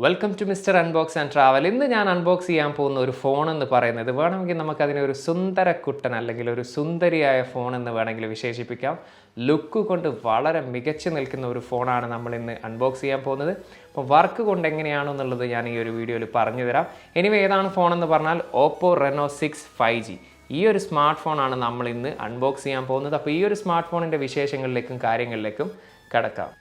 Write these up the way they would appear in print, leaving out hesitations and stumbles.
Welcome to MrUnbox and Travel. ഇന്ന് ഞാൻ unbox ചെയ്യാൻ പോകുന്ന ഒരു ഫോൺ എന്ന് പറയുന്നത് വേണമെങ്കിൽ നമുക്ക് അതിനെ ഒരു സുന്ദരക്കുട്ടൻ അല്ലെങ്കിൽ ഒരു സുന്ദരിയായ ഫോൺ എന്ന് വേണമെങ്കിൽ വിശേഷിപ്പിക്കാം. ലുക്ക് കൊണ്ട് വളരെ മികച്ചു നിൽക്കുന്ന ഒരു ഫോണാണ് നമ്മൾ ഇന്ന് അൺബോക്സ് ചെയ്യാൻ പോകുന്നത്. അപ്പോൾ വർക്ക് കൊണ്ട് എങ്ങനെയാണെന്നുള്ളത് ഞാൻ ഈ ഒരു വീഡിയോയിൽ പറഞ്ഞു തരാം. എനിവേ ഏതാണ് ഫോൺ എന്ന് പറഞ്ഞാൽ OPPO RENO 6 5G. ഈ ഒരു സ്മാർട്ട് ഫോണാണ് നമ്മൾ ഇന്ന് അൺബോക്സ് ചെയ്യാൻ പോകുന്നത്. അപ്പോൾ ഈ ഒരു സ്മാർട്ട് ഫോണിൻ്റെ വിശേഷങ്ങളിലേക്കും കാര്യങ്ങളിലേക്കും കടക്കാം.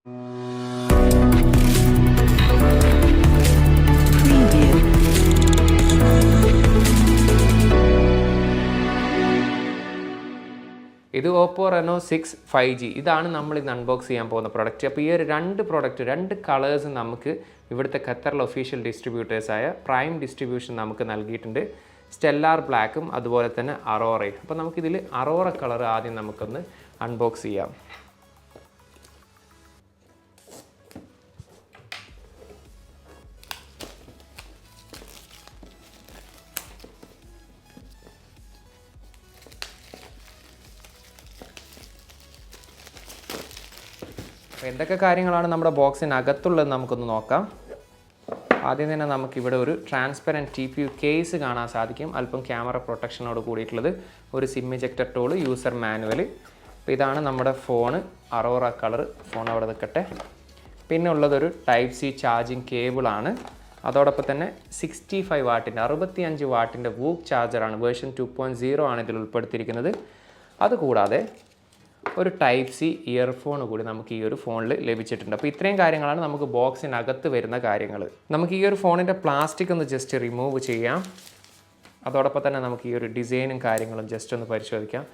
ഇത് OPPO RENO 6 5G. ഇതാണ് നമ്മൾ ഇന്ന് അൺബോക്സ് ചെയ്യാൻ പോകുന്ന പ്രൊഡക്റ്റ്. അപ്പോൾ ഈ ഒരു രണ്ട് കളേഴ്സ് നമുക്ക് ഇവിടുത്തെ ഖത്തറിലെ ഒഫീഷ്യൽ ഡിസ്ട്രിബ്യൂട്ടേഴ്സായ പ്രൈം ഡിസ്ട്രിബ്യൂഷൻ നമുക്ക് നൽകിയിട്ടുണ്ട്. സ്റ്റെല്ലാർ ബ്ലാക്കും അതുപോലെ തന്നെ അറോറയും. അപ്പോൾ നമുക്കിതിൽ അറോറ കളർ ആദ്യം നമുക്കൊന്ന് അൺബോക്സ് ചെയ്യാം. എന്തൊക്കെ കാര്യങ്ങളാണ് നമ്മുടെ ബോക്സിനകത്തുള്ളത് നമുക്കൊന്ന് നോക്കാം. ആദ്യം തന്നെ നമുക്കിവിടെ ഒരു ട്രാൻസ്പെറൻറ്റ് TPU കേസ് കാണാൻ സാധിക്കും. അല്പം ക്യാമറ പ്രൊട്ടക്ഷനോട് കൂടിയിട്ടുള്ളത്, ഒരു sim ejector tool, user manual. അപ്പോൾ ഇതാണ് നമ്മുടെ ഫോണ്, അറോറ കളർ. ഫോൺ അവിടെ നിൽക്കട്ടെ. പിന്നെ ഉള്ളതൊരു Type-C ചാർജിങ് കേബിളാണ്. അതോടൊപ്പം തന്നെ 65 വാട്ടിൻ്റെ 65 വാട്ടിൻ്റെ വൂക്ക് ചാർജറാണ്. വേർഷൻ 2.0 ആണ് ഇതിൽ ഉൾപ്പെടുത്തിയിരിക്കുന്നത്. അതുകൂടാതെ ഒരു Type-C ഇയർഫോൺ കൂടി നമുക്ക് ഈ ഒരു ഫോണിൽ ലഭിച്ചിട്ടുണ്ട്. അപ്പോൾ ഇത്രയും കാര്യങ്ങളാണ് നമുക്ക് ബോക്സിനകത്ത് വരുന്ന കാര്യങ്ങൾ. നമുക്ക് ഈ ഒരു ഫോണിൻ്റെ പ്ലാസ്റ്റിക് ഒന്ന് ജസ്റ്റ് റിമൂവ് ചെയ്യാം. അതോടൊപ്പം തന്നെ നമുക്ക് ഈ ഒരു ഡിസൈനും കാര്യങ്ങളും ജസ്റ്റ് ഒന്ന് പരിശോധിക്കാം.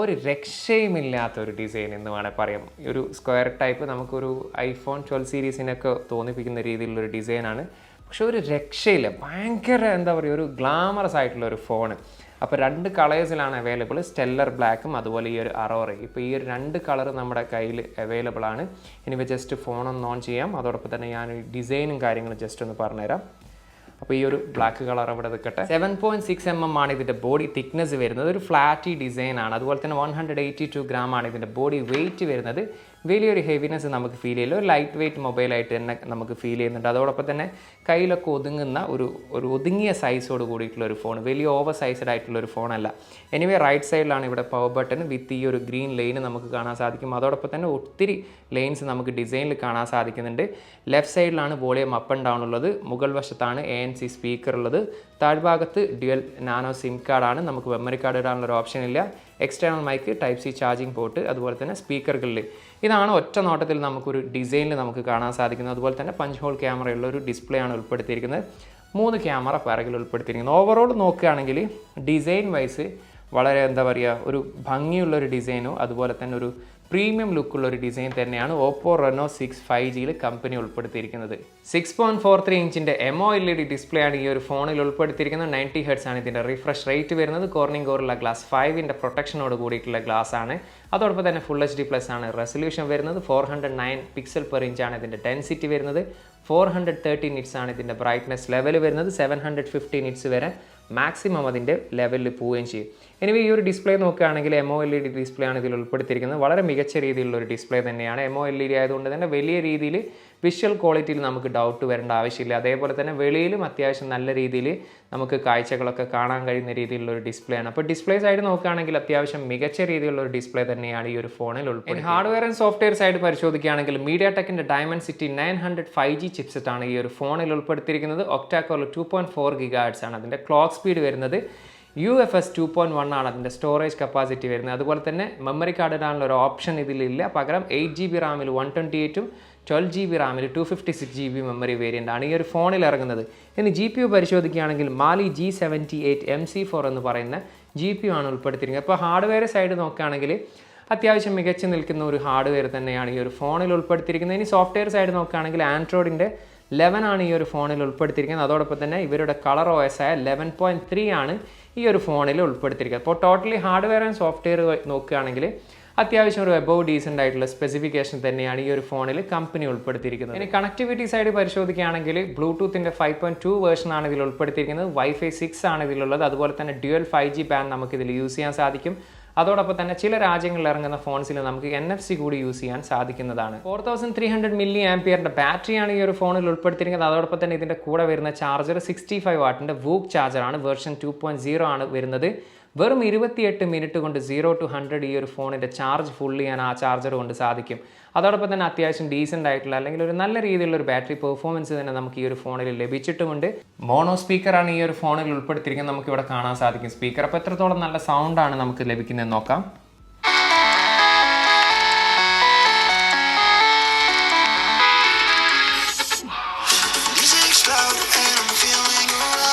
ഒരു രക്ഷയുമില്ലാത്തൊരു ഡിസൈൻ എന്ന് വേണമെങ്കിൽ പറയാം. ഒരു സ്ക്വയർ ടൈപ്പ് നമുക്കൊരു iPhone 12 സീരീസിനൊക്കെ തോന്നിപ്പിക്കുന്ന രീതിയിലുള്ളൊരു ഡിസൈനാണ്. പക്ഷെ ഒരു രക്ഷയില്ല, ഭയങ്കര എന്താ പറയുക, ഒരു ഗ്ലാമറസ് ആയിട്ടുള്ള ഒരു ഫോണ്. അപ്പോൾ രണ്ട് കളേഴ്സിലാണ് അവൈലബിൾ, സ്റ്റെല്ലർ ബ്ലാക്കും അതുപോലെ ഈ ഒരു അറോറ. ഇപ്പോൾ ഈ ഒരു രണ്ട് കളർ നമ്മുടെ കയ്യിൽ അവൈലബിൾ ആണ്. ഇനി ജസ്റ്റ് ഫോണൊന്ന് ഓൺ ചെയ്യാം. അതോടൊപ്പം തന്നെ ഞാൻ ഡിസൈനും കാര്യങ്ങളും ജസ്റ്റ് ഒന്ന് പറഞ്ഞുതരാം. അപ്പോൾ ഈ ഒരു ബ്ലാക്ക് കളർ അവിടെ നിൽക്കട്ടെ. 7.6 mm ആണ് ഇതിൻ്റെ ബോഡി തിക്നെസ് വരുന്നത്. ഒരു ഫ്ലാറ്റി ഡിസൈനാണ്. അതുപോലെ തന്നെ 182 gram ആണ് ഇതിൻ്റെ ബോഡി വെയിറ്റ് വരുന്നത്. വലിയൊരു ഹെവിനെസ് നമുക്ക് ഫീൽ ചെയ്യില്ല. ഒരു ലൈറ്റ് വെയിറ്റ് മൊബൈലായിട്ട് തന്നെ നമുക്ക് ഫീൽ ചെയ്യുന്നുണ്ട്. അതോടൊപ്പം തന്നെ കയ്യിലൊക്കെ ഒതുങ്ങുന്ന ഒരു ഒതുങ്ങിയ സൈസോട് കൂടിയിട്ടുള്ള ഒരു ഫോൺ, വലിയ ഓവർ സൈസ്ഡ് ആയിട്ടുള്ള ഒരു ഫോണല്ല. എനിവേ റൈറ്റ് സൈഡിലാണ് ഇവിടെ പവർ ബട്ടൺ വിത്ത് ഈ ഒരു ഗ്രീൻ ലൈന് നമുക്ക് കാണാൻ സാധിക്കും. അതോടൊപ്പം തന്നെ ഒത്തിരി ലൈൻസ് നമുക്ക് ഡിസൈനിൽ കാണാൻ സാധിക്കുന്നുണ്ട്. ലെഫ്റ്റ് സൈഡിലാണ് വോളിയം അപ്പ് ആൻഡ് ഡൗൺ ഉള്ളത്. മുകൾ വശത്താണ് ANC സ്പീക്കർ ഉള്ളത്. താഴ്ഭാഗത്ത് ഡ്യുവൽ നാനോ സിം കാർഡാണ്. നമുക്ക് മെമ്മറി കാർഡ് ഇടാനുള്ള ഒരു ഓപ്ഷൻ ഇല്ല. External mic, Type-C charging port, അതുപോലെ തന്നെ സ്പീക്കറുകളിൽ. ഇതാണ് ഒറ്റ നോട്ടത്തിൽ നമുക്കൊരു ഡിസൈനിൽ നമുക്ക് കാണാൻ സാധിക്കുന്നത്. അതുപോലെ തന്നെ പഞ്ച് ഹോൾ ക്യാമറയുള്ള ഒരു ഡിസ്പ്ലേ ആണ് ഉൾപ്പെടുത്തിയിരിക്കുന്നത്. 3 ക്യാമറ പിറകിൽ ഉൾപ്പെടുത്തിയിരിക്കുന്നത്. ഓവറോൾ നോക്കുകയാണെങ്കിൽ ഡിസൈൻ വൈസ് വളരെ എന്താ പറയുക, ഒരു ഭംഗിയുള്ളൊരു ഡിസൈനും അതുപോലെ തന്നെ ഒരു പ്രീമിയം ലുക്കുള്ള ഒരു ഡിസൈൻ തന്നെയാണ് OPPO RENO 6 5Gയിൽ കമ്പനി ഉൾപ്പെടുത്തിയിരിക്കുന്നത്. 6.43 ഇഞ്ചിൻ്റെ MOLED ഡിസ്പ്ലേ ആണ് ഈ ഒരു ഫോണിൽ ഉൾപ്പെടുത്തിയിരിക്കുന്നത്. 90 Hz ആണ് ഇതിൻ്റെ റിഫ്രഷ് റേറ്റ് വരുന്നത്. കോർണിംഗ് ഗോറില്ല ഗ്ലാസ് 5ൻ്റെ പ്രൊട്ടക്ഷനോട് കൂടിയിട്ടുള്ള ഗ്ലാസ് ആണ്. അതോടൊപ്പം തന്നെ ഫുൾ HD+ ആണ് റെസൊല്യൂഷൻ വരുന്നത്. 409 പിക്സൽ പെർ ഇഞ്ച് ആണ് ഇതിൻ്റെ ഡെൻസിറ്റി വരുന്നത്. 430 nits ആണ് ഇതിൻ്റെ ബ്രൈറ്റ്നസ് ലെവൽ വരുന്നത്. 750 nits വരെ മാക്സിമം അതിൻ്റെ ലെവലിൽ പോവുകയും ചെയ്യും. എനിവേ ഈ ഒരു ഡിസ്പ്ലേ നോക്കുകയാണെങ്കിൽ MOLED ഡിസ്പ്ലേ ആണ് ഇതിൽ ഉൾപ്പെടുത്തിയിരിക്കുന്നത്. വളരെ മികച്ച രീതിയിലുള്ള ഒരു ഡിസ്പ്ലേ തന്നെയാണ്. MOLED ആയതുകൊണ്ട് തന്നെ വലിയ രീതിയിൽ വിഷ്വൽ ക്വാളിറ്റിയിൽ നമുക്ക് ഡൗട്ട് വരേണ്ട ആവശ്യമില്ല. അതേപോലെ തന്നെ വെളിയിലും അത്യാവശ്യം നല്ല രീതിയിൽ നമുക്ക് കാഴ്ചകളൊക്കെ കാണാൻ കഴിയുന്ന രീതിയിലുള്ള ഒരു ഡിസ്പ്ലേ ആണ്. അപ്പോൾ ഡിസ്പ്ലേ സൈഡ് നോക്കുകയാണെങ്കിൽ അത്യാവശ്യം മികച്ച രീതിയിലുള്ള ഒരു ഡിസ്പ്ലേ തന്നെയാണ് ഈ ഒരു ഫോണിൽ ഉൾപ്പെടുന്നത്. ഹാർഡ്വെയർ ആൻഡ് സോഫ്റ്റ്വെയർ സൈഡ് പരിശോധിക്കുകയാണെങ്കിൽ MediaTekൻ്റെ Dimensity 900 5G ചിപ്സെറ്റ് ആണ് ഈ ഒരു ഫോണിൽ ഉൾപ്പെടുത്തിയിരിക്കുന്നത്. ഒക്ടാ-കോർ 2.4 GHz ആണ് അതിൻ്റെ ക്ലോക്ക് സ്പീഡ് വരുന്നത്. UFS 2.1 ആണ് അതിൻ്റെ സ്റ്റോറേജ് കപ്പാസിറ്റി വരുന്നത്. അതുപോലെ തന്നെ മെമ്മറി കാർഡ് ഇടാനുള്ള ഒരു ഓപ്ഷൻ ഇതിലില്ല. പകരം 8GB റാമിൽ 128ഉം 12GB റാമിൽ 256GB memory variant ആണ് ഈ ഒരു ഫോണിൽ ഇറങ്ങുന്നത്. ഇനി GPU പരിശോധിക്കുകയാണെങ്കിൽ Mali G78 MC4 എന്ന് പറയുന്ന GPU ആണ് ഉൾപ്പെടുത്തിയിരിക്കുന്നത്. അപ്പോൾ ഹാർഡ്വെയർ സൈഡ് നോക്കുകയാണെങ്കിൽ അത്യാവശ്യം മികച്ചു നിൽക്കുന്ന ഒരു ഹാർഡ്വെയർ തന്നെയാണ് ഈ ഒരു ഫോണിൽ ഉൾപ്പെടുത്തിയിരിക്കുന്നത്. ഇനി സോഫ്റ്റ്വെയർ സൈഡ് നോക്കുകയാണെങ്കിൽ ആൻഡ്രോയിഡിൻ്റെ 11 ആണ് ഈ ഒരു ഫോണിൽ ഉൾപ്പെടുത്തിയിരിക്കുന്നത്. അതോടൊപ്പം തന്നെ ഇവരുടെ കളർ OS ആയ 11.3 ആണ് ഈ ഒരു ഫോണിൽ ഉൾപ്പെടുത്തിയിരിക്കുന്നത്. അപ്പോൾ ടോട്ടലി ഹാർഡ്വെയർ ആൻഡ് സോഫ്റ്റ്വെയർ നോക്കുകയാണെങ്കിൽ അത്യാവശ്യം ഒരു എബോവ് ഡീസൻ്റ് ആയിട്ടുള്ള സ്പെസിഫിക്കേഷൻ തന്നെയാണ് ഈ ഒരു ഫോണിൽ കമ്പനി ഉൾപ്പെടുത്തിയിരിക്കുന്നത്. ഇനി കണക്ടിവിറ്റി സൈഡ് പരിശോധിക്കുകയാണെങ്കിൽ ബ്ലൂടൂത്തിൻ്റെ 5.2 വേർഷൻ ആണ് ഇതിൽ ഉൾപ്പെടുത്തിയിരിക്കുന്നത്. Wi-Fi 6 ആണ് ഇതിലുള്ളത്. അതുപോലെ തന്നെ ഡ്യുവൽ 5G ബാൻഡ് നമുക്കിതിൽ യൂസ് ചെയ്യാൻ സാധിക്കും. അതോടൊപ്പം തന്നെ ചില രാജ്യങ്ങളിൽ ഇറങ്ങുന്ന ഫോൺസിൽ നമുക്ക് NFC കൂടി യൂസ് ചെയ്യാൻ സാധിക്കുന്നതാണ്. 4300 mAh ബാറ്ററിയാണ് ഈ ഒരു ഫോണിൽ ഉൾപ്പെടുത്തിയിരിക്കുന്നത്. അതോടൊപ്പം തന്നെ ഇതിൻ്റെ കൂടെ വരുന്ന ചാർജർ 65 വാട്ടിൻ്റെ വൂക്ക് ചാർജറാണ്. വേർഷൻ 2.0 ആണ് വരുന്നത്. വെറും 28 മിനിറ്റ് കൊണ്ട് 0 to 100 ഈ ഒരു ഫോണിൻ്റെ ചാർജ് ഫുൾ ചെയ്യാൻ ആ ചാർജർ കൊണ്ട് സാധിക്കും. അതോടൊപ്പം തന്നെ അത്യാവശ്യം ഡീസൻ്റ് ആയിട്ടുള്ള അല്ലെങ്കിൽ ഒരു നല്ല രീതിയിലുള്ള ഒരു ബാറ്ററി പെർഫോമൻസ് തന്നെ നമുക്ക് ഈ ഒരു ഫോണിൽ ലഭിച്ചിട്ടുമുണ്ട്. മോണോ സ്പീക്കറാണ് ഈ ഒരു ഫോണിൽ ഉൾപ്പെടുത്തിയിരിക്കുന്നത്. നമുക്ക് ഇവിടെ കാണാൻ സാധിക്കും സ്പീക്കർ. അപ്പോൾ എത്രത്തോളം നല്ല സൗണ്ടാണ് നമുക്ക് ലഭിക്കുന്നത് നോക്കാം.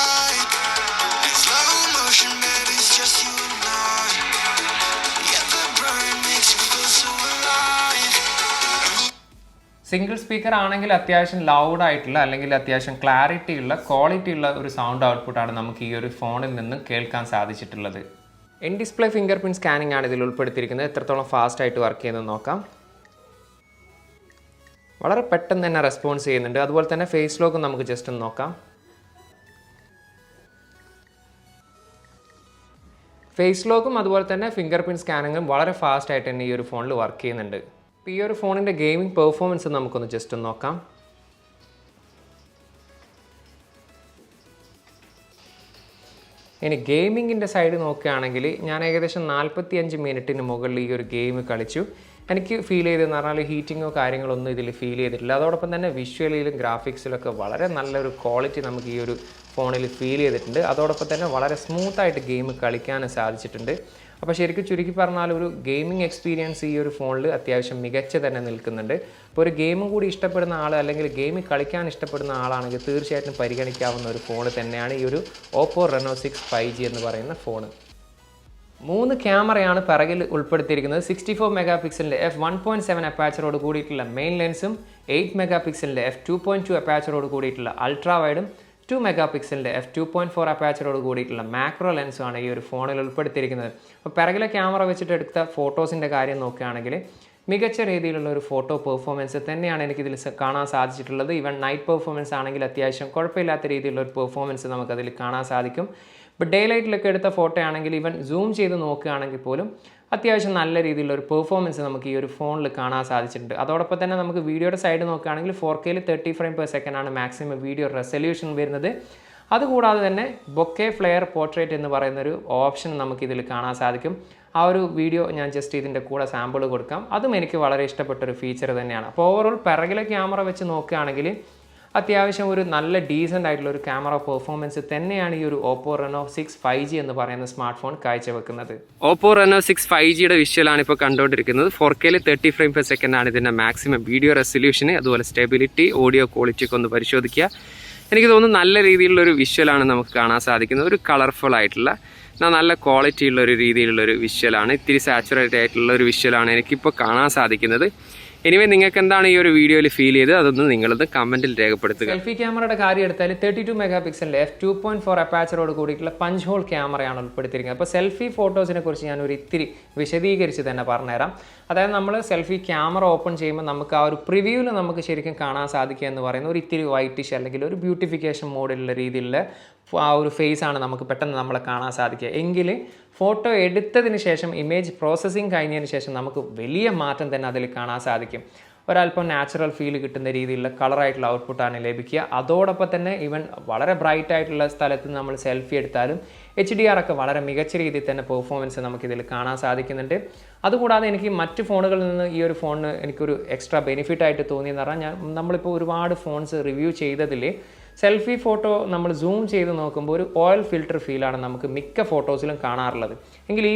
സിംഗിൾ സ്പീക്കർ ആണെങ്കിൽ അത്യാവശ്യം ലൗഡ് ആയിട്ടുള്ള അല്ലെങ്കിൽ അത്യാവശ്യം ക്ലാരിറ്റി ഉള്ള ക്വാളിറ്റി ഉള്ള ഒരു സൗണ്ട് ഔട്ട്പുട്ടാണ് നമുക്ക് ഈ ഒരു ഫോണിൽ നിന്ന് കേൾക്കാൻ സാധിച്ചിട്ടുള്ളത്. In display fingerprint scanning ആണ് ഇതിൽ ഉൾപ്പെടുത്തിയിരിക്കുന്നത്. എത്രത്തോളം ഫാസ്റ്റ് ആയിട്ട് വർക്ക് ചെയ്യുന്നത് നോക്കാം. വളരെ പെട്ടെന്ന് തന്നെ റെസ്പോൺസ് ചെയ്യുന്നുണ്ട്. അതുപോലെ തന്നെ ഫേസ് ലോക്കും നമുക്ക് ജസ്റ്റ് ഒന്ന് നോക്കാം. ഫേസ് ലോക്കും അതുപോലെ തന്നെ ഫിംഗർ പ്രിൻറ്റ് സ്കാനിങ്ങും വളരെ ഫാസ്റ്റ് ആയിട്ട് തന്നെ ഈ ഒരു ഫോണിൽ വർക്ക് ചെയ്യുന്നുണ്ട്. ഈ ഒരു ഫോണിൻ്റെ ഗെയിമിംഗ് പെർഫോമൻസ് നമുക്കൊന്ന് ജസ്റ്റ് ഒന്ന് നോക്കാം. ഇനി ഗെയിമിങ്ങിൻ്റെ സൈഡ് നോക്കുകയാണെങ്കിൽ ഞാൻ ഏകദേശം 45 മിനിറ്റിന് മുകളിൽ ഈ ഒരു ഗെയിം കളിച്ചു. എനിക്ക് ഫീൽ ചെയ്തതെന്ന് പറഞ്ഞാൽ ഹീറ്റിങ്ങോ കാര്യങ്ങളൊന്നും ഇതിൽ ഫീൽ ചെയ്തിട്ടില്ല. അതോടൊപ്പം തന്നെ വിഷ്വലിലും ഗ്രാഫിക്സിലൊക്കെ വളരെ നല്ലൊരു ക്വാളിറ്റി നമുക്ക് ഈ ഒരു ഫോണിൽ ഫീൽ ചെയ്തിട്ടുണ്ട്. അതോടൊപ്പം തന്നെ വളരെ സ്മൂത്തായിട്ട് ഗെയിം കളിക്കാനും സാധിച്ചിട്ടുണ്ട്. അപ്പോൾ ശരിക്കും ചുരുക്കി പറഞ്ഞാൽ ഒരു ഗെയിമിംഗ് എക്സ്പീരിയൻസ് ഈ ഒരു ഫോണിൽ അത്യാവശ്യം മികച്ച തന്നെ നിൽക്കുന്നുണ്ട്. ഇപ്പോൾ ഒരു ഗെയിമും കൂടി ഇഷ്ടപ്പെടുന്ന ആൾ അല്ലെങ്കിൽ ഗെയിം കളിക്കാൻ ഇഷ്ടപ്പെടുന്ന ആളാണെങ്കിൽ തീർച്ചയായിട്ടും പരിഗണിക്കാവുന്ന ഒരു ഫോൺ തന്നെയാണ് ഈ ഒരു OPPO RENO 6 5G എന്ന് പറയുന്ന ഫോൺ. 3 ക്യാമറയാണ് പിറകിൽ ഉൾപ്പെടുത്തിയിരിക്കുന്നത്. 64 മെഗാ പിക്സലിൻ്റെ f1.7 അപ്പാച്ചറോട് കൂടിയിട്ടുള്ള മെയിൻ ലെൻസും 8 മെഗാ പിക്സലിൻ്റെ f2.2 അപ്പാച്ചറോട് കൂടിയിട്ടുള്ള അൾട്രാ വൈഡും 2 മെഗാ പിക്സലിൻ്റെ f2.4 അപ്പാച്ചറോട് കൂടിയിട്ടുള്ള മാക്രോ ലെൻസുമാണ് ഈ ഒരു ഫോണിൽ ഉൾപ്പെടുത്തിയിരിക്കുന്നത്. അപ്പോൾ പിറകിലെ ക്യാമറ വെച്ചിട്ട് എടുത്ത ഫോട്ടോസിൻ്റെ കാര്യം നോക്കുകയാണെങ്കിൽ മികച്ച രീതിയിലുള്ള ഒരു ഫോട്ടോ പെർഫോമൻസ് തന്നെയാണ് എനിക്കിതിൽ കാണാൻ സാധിച്ചിട്ടുള്ളത്. ഈവൻ നൈറ്റ് പെർഫോമൻസ് ആണെങ്കിൽ അത്യാവശ്യം കുഴപ്പമില്ലാത്ത രീതിയിലുള്ള ഒരു പെർഫോമൻസ് നമുക്കതിൽ കാണാൻ സാധിക്കും. ഇപ്പോൾ ഡേ ലൈറ്റിലൊക്കെ എടുത്ത ഫോട്ടോ ആണെങ്കിൽ ഈവൻ സൂം ചെയ്ത് നോക്കുകയാണെങ്കിൽ പോലും അത്യാവശ്യം നല്ല രീതിയിലുള്ള ഒരു പെർഫോമൻസ് നമുക്ക് ഈ ഒരു ഫോണിൽ കാണാൻ സാധിച്ചിട്ടുണ്ട്. അതോടൊപ്പം തന്നെ നമുക്ക് വീഡിയോയുടെ സൈഡ് നോക്കുകയാണെങ്കിൽ 4K 30 ഫ്രെയിം പെർ സെക്കൻഡ് ആണ് മാക്സിമം വീഡിയോ റെസൊല്യൂഷൻ വരുന്നത്. അതുകൂടാതെ തന്നെ ബൊക്കെ ഫ്ലെയർ പോർട്രേറ്റ് എന്ന് പറയുന്നൊരു ഓപ്ഷൻ നമുക്കിതിൽ കാണാൻ സാധിക്കും. ആ ഒരു വീഡിയോ ഞാൻ ജസ്റ്റ് ഇതിൻ്റെ കൂടെ സാമ്പിൾ കൊടുക്കാം. അതും എനിക്ക് വളരെ ഇഷ്ടപ്പെട്ടൊരു ഫീച്ചർ തന്നെയാണ്. അപ്പോൾ ഓവറോൾ പിറകിലെ ക്യാമറ വെച്ച് നോക്കുകയാണെങ്കിൽ അത്യാവശ്യം ഒരു നല്ല ഡീസൻ്റ് ആയിട്ടുള്ള ഒരു ക്യാമറ പെർഫോമൻസ് തന്നെയാണ് ഈ ഒരു OPPO RENO 6 5G എന്ന് പറയുന്ന സ്മാർട്ട് ഫോൺ കാഴ്ചവെക്കുന്നത്. OPPO RENO 6 5Gയുടെ വിഷ്വലാണ് ഇപ്പോൾ കണ്ടുകൊണ്ടിരിക്കുന്നത്. 4K 30 ഫ്രെയിം പെർ സെക്കൻഡ് ആണ് ഇതിൻ്റെ മാക്സിമം വീഡിയോ റെസൊല്യൂഷന്. അതുപോലെ സ്റ്റെബിലിറ്റി ഓഡിയോ ക്വാളിറ്റിയൊക്കെ ഒന്ന് പരിശോധിക്കുക. എനിക്ക് തോന്നുന്നു നല്ല രീതിയിലുള്ളൊരു വിഷ്വലാണ് നമുക്ക് കാണാൻ സാധിക്കുന്നത്. ഒരു കളർഫുൾ ആയിട്ടുള്ള നല്ല ക്വാളിറ്റി ഉള്ള ഒരു രീതിയിലുള്ളൊരു വിഷ്വലാണ്. ഇത്തിരി സാച്ചുറേറ്റ് ആയിട്ടുള്ള ഒരു വിഷ്വലാണ് എനിക്കിപ്പോൾ കാണാൻ സാധിക്കുന്നത്. എനിവേ നിങ്ങൾക്ക് എന്താണ് ഈ ഒരു വീഡിയോയിൽ ഫീൽ ചെയ്ത് അതൊന്ന് നിങ്ങളത് കമൻറ്റിൽ രേഖപ്പെടുത്തുക. സെൽഫി ക്യാമറയുടെ കാര്യം എടുത്താൽ 32 മെഗാ പിക്സലിൻ്റെ f2.4 അപ്പാച്ചറോട് കൂടിയിട്ടുള്ള പഞ്ച് ഹോൾ ക്യാമറയാണ് ഉൾപ്പെടുത്തിയിരിക്കുന്നത്. അപ്പോൾ സെൽഫി ഫോട്ടോസിനെ കുറിച്ച് ഞാൻ ഒരു ഇത്തിരി വിശദീകരിച്ച് തന്നെ പറഞ്ഞുതരാം. അതായത് നമ്മൾ സെൽഫി ക്യാമറ ഓപ്പൺ ചെയ്യുമ്പോൾ നമുക്ക് ആ ഒരു പ്രിവ്യൂവിൽ നമുക്ക് ശരിക്കും കാണാൻ സാധിക്കുക എന്ന് പറയുന്ന ഒരു ഇത്തിരി വൈറ്റിഷ് അല്ലെങ്കിൽ ഒരു ബ്യൂട്ടിഫിക്കേഷൻ മോഡിലുള്ള രീതിയിലുള്ള ആ ഒരു ഫേസാണ് നമുക്ക് പെട്ടെന്ന് നമ്മളെ കാണാൻ സാധിക്കുക. എങ്കിൽ ഫോട്ടോ എടുത്തതിന് ശേഷം ഇമേജ് പ്രോസസ്സിങ് കഴിഞ്ഞതിന് ശേഷം നമുക്ക് വലിയ മാറ്റം തന്നെ അതിൽ കാണാൻ സാധിക്കും. ഒരല്പം നാച്ചുറൽ ഫീൽ കിട്ടുന്ന രീതിയിലുള്ള കളറായിട്ടുള്ള ഔട്ട്പുട്ടാണ് ലഭിക്കുക. അതോടൊപ്പം തന്നെ ഈവൻ വളരെ ബ്രൈറ്റ് ആയിട്ടുള്ള സ്ഥലത്ത് നമ്മൾ സെൽഫി എടുത്താലും HDR ഒക്കെ വളരെ മികച്ച രീതിയിൽ തന്നെ പെർഫോമൻസ് നമുക്കിതിൽ കാണാൻ സാധിക്കുന്നുണ്ട്. അതുകൂടാതെ എനിക്ക് മറ്റ് ഫോണുകളിൽ നിന്ന് ഈ ഒരു ഫോണിന് എനിക്കൊരു എക്സ്ട്രാ ബെനിഫിറ്റ് ആയിട്ട് തോന്നിയെന്ന് പറഞ്ഞാൽ നമ്മളിപ്പോൾ ഒരുപാട് ഫോൺസ് റിവ്യൂ ചെയ്തതിൽ സെൽഫി ഫോട്ടോ നമ്മൾ സൂം ചെയ്ത് നോക്കുമ്പോൾ ഒരു ഓയിൽ ഫിൽറ്റർ ഫീലാണ് നമുക്ക് മിക്ക ഫോട്ടോസിലും കാണാറുള്ളത്. എങ്കിൽ ഈ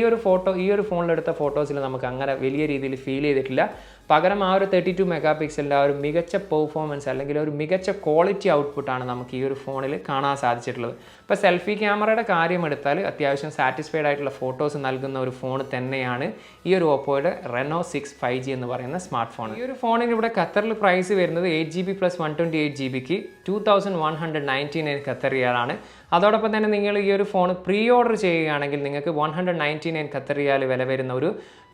ഒരു ഫോണിലെടുത്ത ഫോട്ടോസിൽ നമുക്ക് അങ്ങനെ വലിയ രീതിയിൽ ഫീൽ ചെയ്തിട്ടില്ല. പകരം ആ ഒരു 32 മെഗാ പിക്സലിൻ്റെ ആ ഒരു മികച്ച പെർഫോമൻസ് അല്ലെങ്കിൽ ഒരു മികച്ച ക്വാളിറ്റി ഔട്ട്പുട്ടാണ് നമുക്ക് ഈ ഒരു ഫോണിൽ കാണാൻ സാധിച്ചിട്ടുള്ളത്. ഇപ്പോൾ സെൽഫി ക്യാമറയുടെ കാര്യം എടുത്താൽ അത്യാവശ്യം സാറ്റിസ്ഫൈഡ് ആയിട്ടുള്ള ഫോട്ടോസ് നൽകുന്ന ഒരു ഫോൺ തന്നെയാണ് ഈ ഒരു ഓപ്പോയുടെ RENO 6 5G എന്ന് പറയുന്ന സ്മാർട്ട് ഫോൺ. ഈ ഒരു ഫോണിന് ഇവിടെ ഖത്തറിൽ പ്രൈസ് വരുന്നത് 8GB + 128GB 2199 ഖത്തർ റിയാലാണ്. അതോടൊപ്പം തന്നെ നിങ്ങൾ ഈ ഒരു ഫോൺ പ്രീ ഓർഡർ ചെയ്യുകയാണെങ്കിൽ നിങ്ങൾക്ക് 199 ഖത്തർ റിയാൽ വില വരുന്ന ഒരു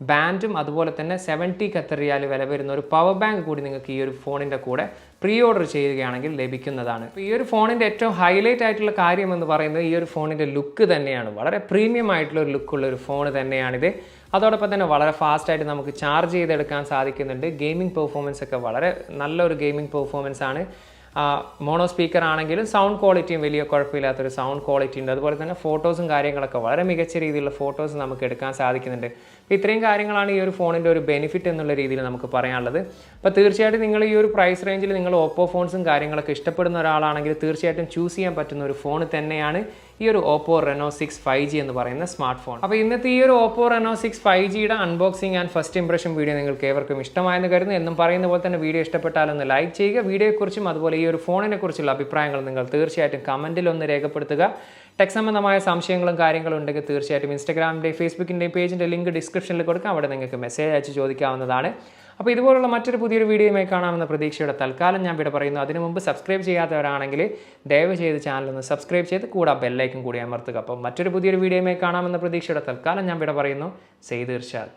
ബാൻഡും അതുപോലെ തന്നെ 70 ഖത്തർ റിയാൽ വില വരുന്ന ഒരു പവർ ബാങ്ക് കൂടി നിങ്ങൾക്ക് ഈ ഒരു ഫോണിൻ്റെ കൂടെ പ്രീ ഓർഡർ ചെയ്യുകയാണെങ്കിൽ ലഭിക്കുന്നതാണ്. ഈ ഒരു ഫോണിൻ്റെ ഏറ്റവും ഹൈലൈറ്റ് ആയിട്ടുള്ള കാര്യം എന്ന് പറയുന്നത് ഈ ഒരു ഫോണിൻ്റെ ലുക്ക് തന്നെയാണ്. വളരെ പ്രീമിയം ആയിട്ടുള്ള ഒരു ലുക്കുള്ള ഒരു ഫോൺ തന്നെയാണിത്. അതോടൊപ്പം തന്നെ വളരെ ഫാസ്റ്റായിട്ട് നമുക്ക് ചാർജ് ചെയ്തെടുക്കാൻ സാധിക്കുന്നുണ്ട്. ഗെയിമിംഗ് പെർഫോമൻസ് ഒക്കെ വളരെ നല്ലൊരു ഗെയിമിംഗ് പെർഫോമൻസ് ആണ്. മോണോ സ്പീക്കർ ആണെങ്കിലും സൗണ്ട് ക്വാളിറ്റിയും വലിയ കുഴപ്പമില്ലാത്തൊരു സൗണ്ട് ക്വാളിറ്റി ഉണ്ട്. അതുപോലെ തന്നെ ഫോട്ടോസും കാര്യങ്ങളൊക്കെ വളരെ മികച്ച രീതിയിലുള്ള ഫോട്ടോസ് നമുക്ക് എടുക്കാൻ സാധിക്കുന്നുണ്ട്. അപ്പോൾ ഇത്രയും കാര്യങ്ങളാണ് ഈ ഒരു ഫോണിൻ്റെ ഒരു ബെനിഫിറ്റ് എന്നുള്ള രീതിയിൽ നമുക്ക് പറയാനുള്ളത്. അപ്പോൾ തീർച്ചയായിട്ടും നിങ്ങൾ ഈ ഒരു പ്രൈസ് റേഞ്ചിൽ നിങ്ങൾ ഓപ്പോ ഫോൺസും കാര്യങ്ങളൊക്കെ ഇഷ്ടപ്പെടുന്ന ഒരാളാണെങ്കിൽ തീർച്ചയായിട്ടും ചൂസ് ചെയ്യാൻ പറ്റുന്ന ഒരു ഫോൺ തന്നെയാണ് ഈ ഒരു OPPO Reno 6 5G എന്ന് പറയുന്ന സ്മാർട്ട് ഫോൺ. അപ്പോൾ ഇന്നത്തെ ഈ ഒരു OPPO Reno 6 5Gയുടെ unboxing and first impression video നിങ്ങൾക്ക് ഏവർക്കും ഇഷ്ടമായെന്ന് കരുതുന്നു. എന്നും പറയുന്ന പോലെ തന്നെ വീഡിയോ ഇഷ്ടപ്പെട്ടാലൊന്ന് ലൈക്ക് ചെയ്യുക. വീഡിയോയെക്കുറിച്ചും അതുപോലെ ഈ ഒരു ഫോണിനെ കുറിച്ചുള്ള അഭിപ്രായങ്ങൾ നിങ്ങൾ തീർച്ചയായിട്ടും കമൻറ്റിൽ ഒന്ന് രേഖപ്പെടുത്തുക. ടെക് സംബന്ധമായ സംശയങ്ങളും കാര്യങ്ങളും ഉണ്ടെങ്കിൽ തീർച്ചയായിട്ടും ഇൻസ്റ്റാഗ്രാമിൻ്റെയും ഫേസ്ബുക്കിൻ്റെയും പേജിൻ്റെ ലിങ്ക് ഡിസ്ക്രിപ്ഷനിൽ കൊടുക്കാം. അവിടെ നിങ്ങൾക്ക് മെസ്സേജ് അയച്ച് ചോദിക്കാവുന്നതാണ്. അപ്പോൾ ഇതുപോലുള്ള മറ്റൊരു പുതിയൊരു വീഡിയോയുമായി കാണാമെന്ന പ്രതീക്ഷയുടെ തൽക്കാലം ഞാൻ ഇവിടെ പറയുന്നു. അതിനു മുമ്പ് സബ്സ്ക്രൈബ് ചെയ്യാത്തവരാണെങ്കിൽ ദയവ് ചെയ്ത് ചാനൽ ഒന്ന് സബ്സ്ക്രൈബ് ചെയ്ത് കൂടെ ബെല്ലൈക്കൻ കൂടി അമർത്തുക. അപ്പോൾ മറ്റൊരു പുതിയൊരു വീഡിയോയുമായി കാണാമെന്ന പ്രതീക്ഷയുടെ തൽക്കാലം ഞാൻ ഇവിടെ പറയുന്നു. സെയ്ദ് ഇർഷാദ്.